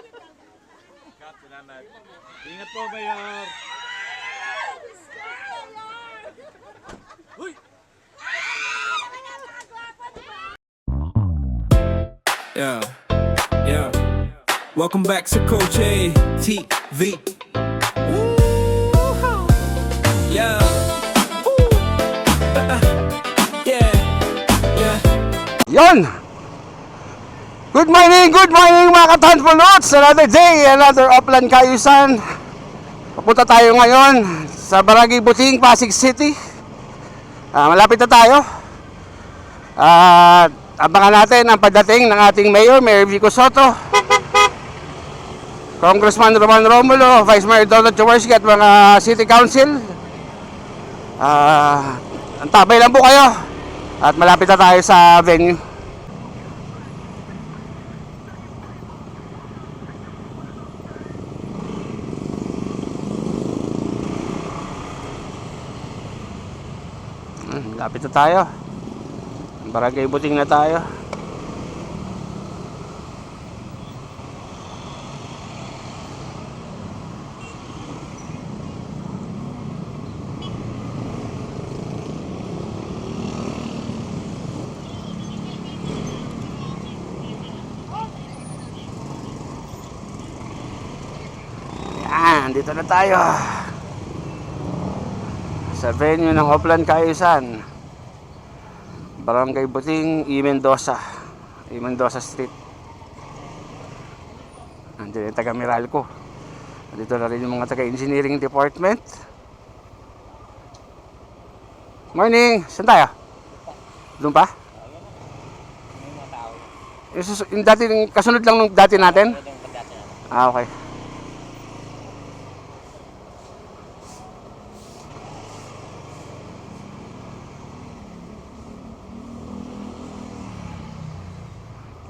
Kap, salamat. Ingat po, Mayor. Uy! Yeah, yeah. Welcome back to Coach A TV. Yeah. Yeah. Yeah. Yon! Good morning mga ka-Tanpuluts! Another day, another upland kayusan. Papunta tayo ngayon sa Barangay Buting, Pasig City. Malapit na tayo. At abangan natin ang pagdating ng ating Mayor Vico Soto, Congressman Roman Romulo, Vice Mayor Donald Jaworski at mga City Council. Antabay lang po kayo at malapit na tayo sa venue. Lapit na tayo. Barangay Buting na tayo. Yan, dito na tayo sa venue ng Upland Kayusan, Barangay Buting, Mendoza Street. Nandiyan yung taga Meralco. Dito na rin yung mga taga Engineering Department. Morning! Saan tayo? Doon pa? Yung dati, kasunod lang nung dati natin? Okay.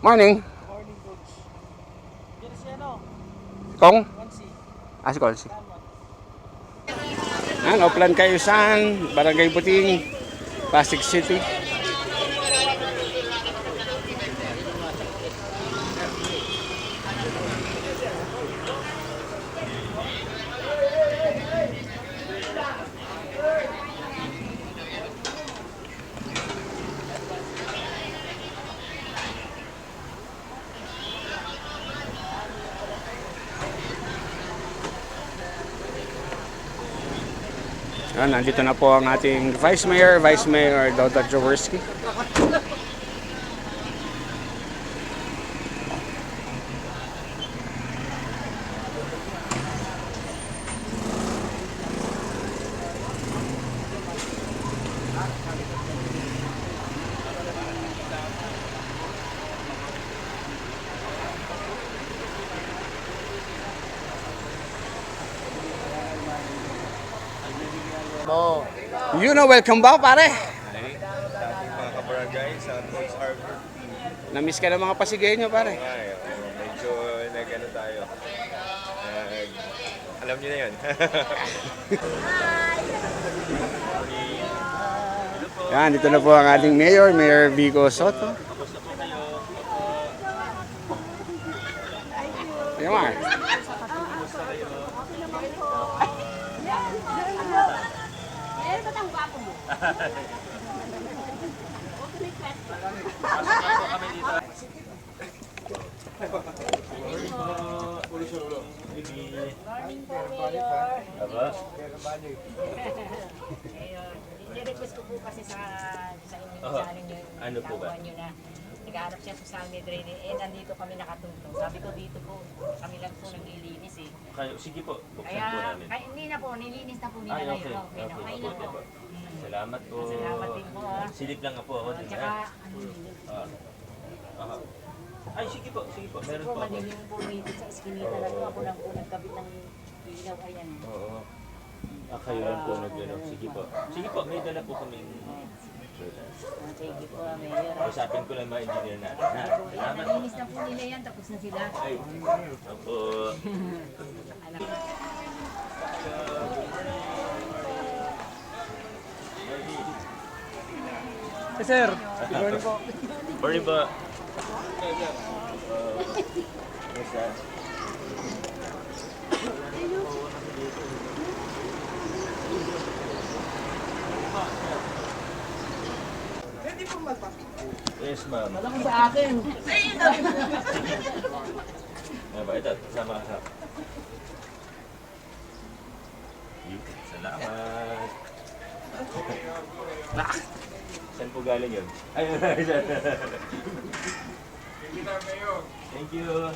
Morning. Morning, Coach. Yan si ano? Kong? Konsi. Si Konsi. Upland Kayusan, Barangay Buting, Pasig City. Nandito na po ang ating Vice Mayor Donald Jaworski. Welcome ba, pare? Mga kabarangay sa North Harbor. Namiss ka ng mga Pasigueño, pare. Ay, medyo nag-ano tayo. Alam niyo na yun. Yan, dito na po ang ating Mayor Vico Soto. Ayan, Mar. Morning po, Mayor. I-request ko po kasi sa inyo, sa inyo, ano po ba? nyo na nag-aarap siya sa San Medrene, nandito kami nakatungtong. Sabi ko dito po, kami lang po naglilinis eh. Sige po, buksan po Kaya, namin. hindi na po, nilinis na po nila Ay, ngayon. okay. Okay na, Okay, kayo na po. Salamat po. Salamat din po ah. Silip lang nga po ako din. Tsaka, ano yun? Ay, sige po. Meron Po, po ako. madilim po dito sa eskinita na to. Ako lang po nagkabit ng ilaw, ayan. Oo. Kayo lang po nag-ano. Sige po, may dala po kaming... Sige po, Mayor. Usapin ko lang mga engineer natin. Ha? Salamat. Nalinis na po nila yan, tapos na sila. Ay, opo. Anak. Sir, good morning po. Morning po. Yes, ma'am. Alam mo sa akin. Ano ba? Ito, sama ka. Salamat. Saan po galing yun? Ayun. Thank you.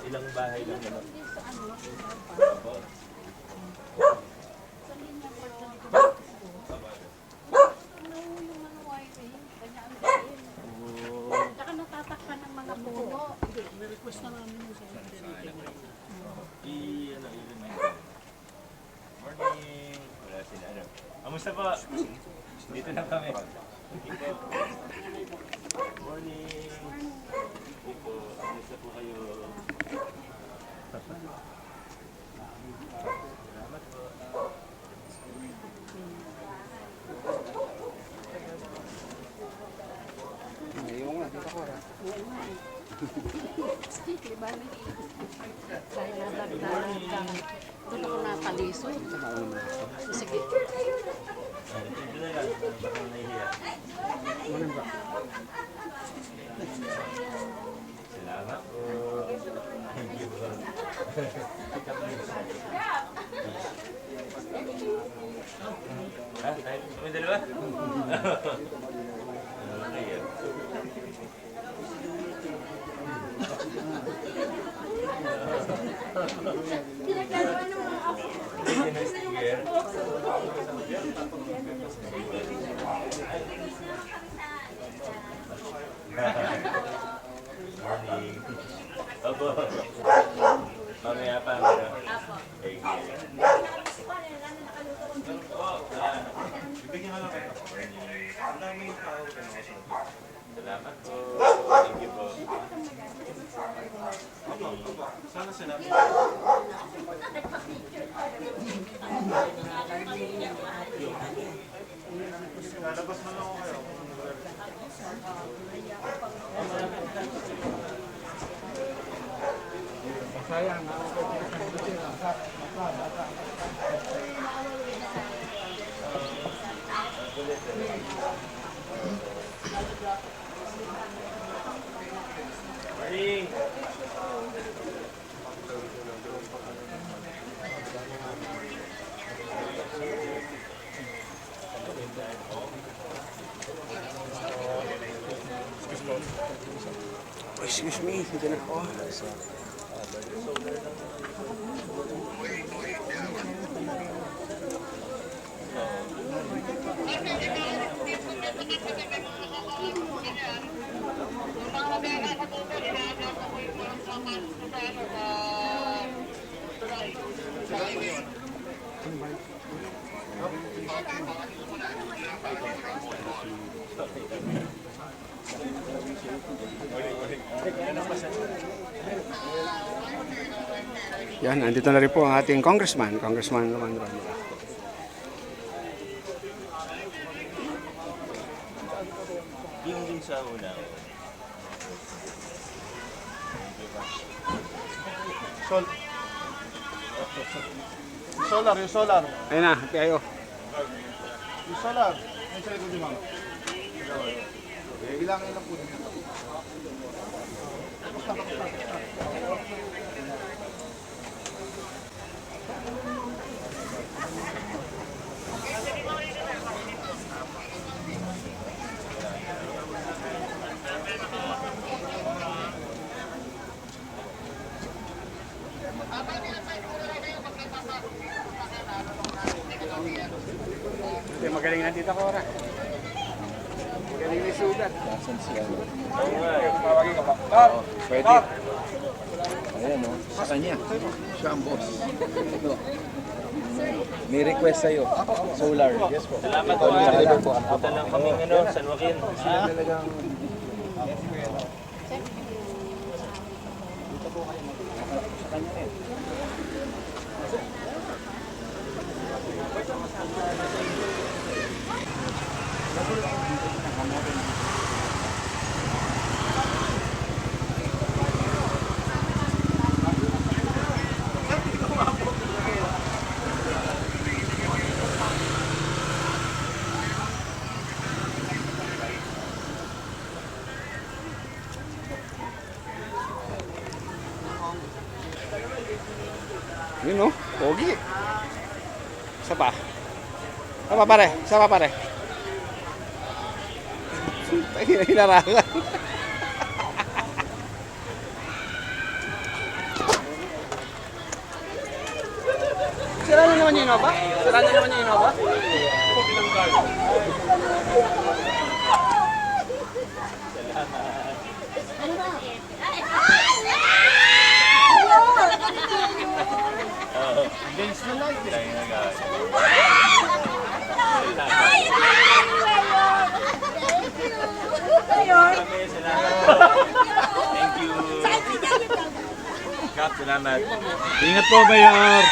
Ilang bahay lang naman. Opo. Saka natatakpan ng mga puno. Request na namin yung sa I-remind ko. Morning! Wala sila, ano? Kamusta po? Dito na kami. Morning! Hindi po, kamusta po kayo? Salamat po. Ngayon nga, dito ko. Di ba? Dahil nadagdagan ka. Doon ako nataliso. Sige. Dito na lang, baka nahihiya. Salamat po. Thank you po. Ha? Kami dalawa? Okay. Morning. Opo. Mamaya pa, ano? Thank you. Salamat po. Thank you po. Sana sinabi. Lalabas na lang ako kayo. Morning. Excuse me, dito na ako. Yan, andito na rin po ang ating Congressman Roman Romulo. Yung din sa una. Solar, yung solar. Ayun na, kayo. Yung solar. Yung sa likod yung mga. Bilangin lang po dito. Magaling na dito ko, Ora. Magaling na sugat. Oo nga eh. Tawagin ka pa. Pwede. Ayan o, sa kanya. Siya ang boss. Ito. May request sa'yo. Solar. Yes po. Salamat po. Punta lang kaming ano, San Joaquin. Sila talagang... Sige. Isa pa. Isa pa pare. Isa pa pare. Hinarangan. Sira na naman yung Innova? Sira na naman yung Innova? Games na lang. Sila yung nag-aas. Thank you. Kap, salamat. Ingat po, Mayor.